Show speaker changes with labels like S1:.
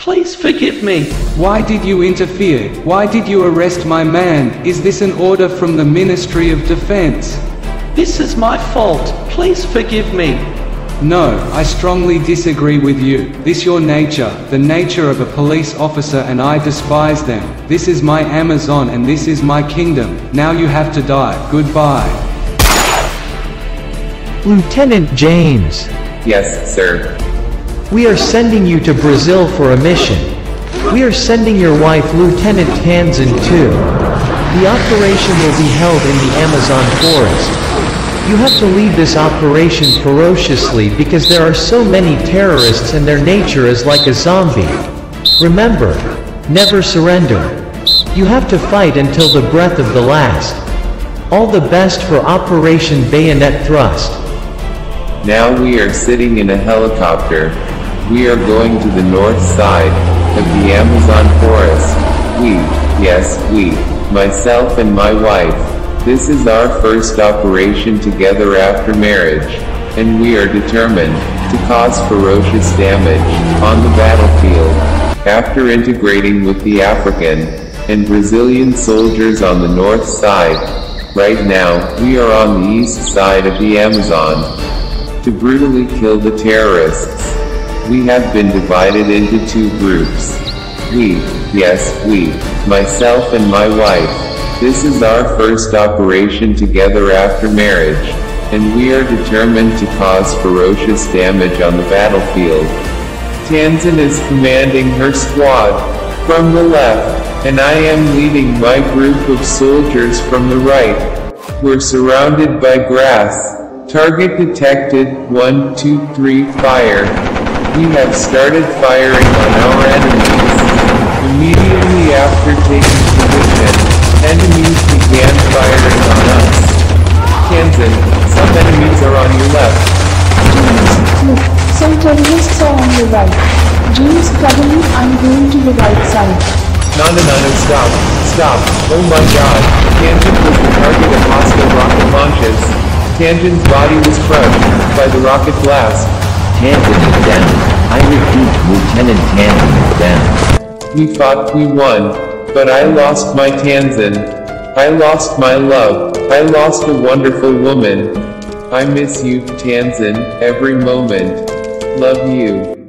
S1: Please forgive me.
S2: Why did you interfere? Why did you arrest my man? Is this an order from the Ministry of Defense?
S1: This is my fault. Please forgive me.
S2: No, I strongly disagree with you. This your nature, the nature of a police officer, and I despise them. This is my Amazon and this is my kingdom. Now you have to die. Goodbye.
S3: Lieutenant James.
S4: Yes, sir.
S3: We are sending you to Brazil for a mission. We are sending your wife, Lieutenant Tanzin, too. The operation will be held in the Amazon forest. You have to lead this operation ferociously because there are so many terrorists and their nature is like a zombie. Remember, never surrender. You have to fight until the breath of the last. All the best for Operation Bayonet Thrust.
S4: Now we are sitting in a helicopter. We are going to the north side of the Amazon forest. We, myself and my wife. This is our first operation together after marriage, and we are determined to cause ferocious damage on the battlefield. After integrating with the African and Brazilian soldiers on the north side, right now we are on the east side of the Amazon to brutally kill the terrorists. We have been divided into two groups. We, myself and my wife. This is our first operation together after marriage, and we are determined to cause ferocious damage on the battlefield. Tanzin is commanding her squad from the left, and I am leading my group of soldiers from the right. We're surrounded by grass. Target detected. 1, 2, 3, fire. We have started firing on our enemies. Immediately after taking position, enemies began firing on us. Tanzin, some enemies are on your left.
S5: James, look, some terrorists are on the right. James, probably I'm going to the right side.
S4: No, stop. Oh my god, Tanzin was the target of hostile rocket launches. Tanzin's body was crushed by the rocket blast.
S6: Tanzin is down. I repeat, Lieutenant Tanzin is down.
S4: We fought, we won. But I lost my Tanzin. I lost my love. I lost a wonderful woman. I miss you, Tanzin, every moment. Love you.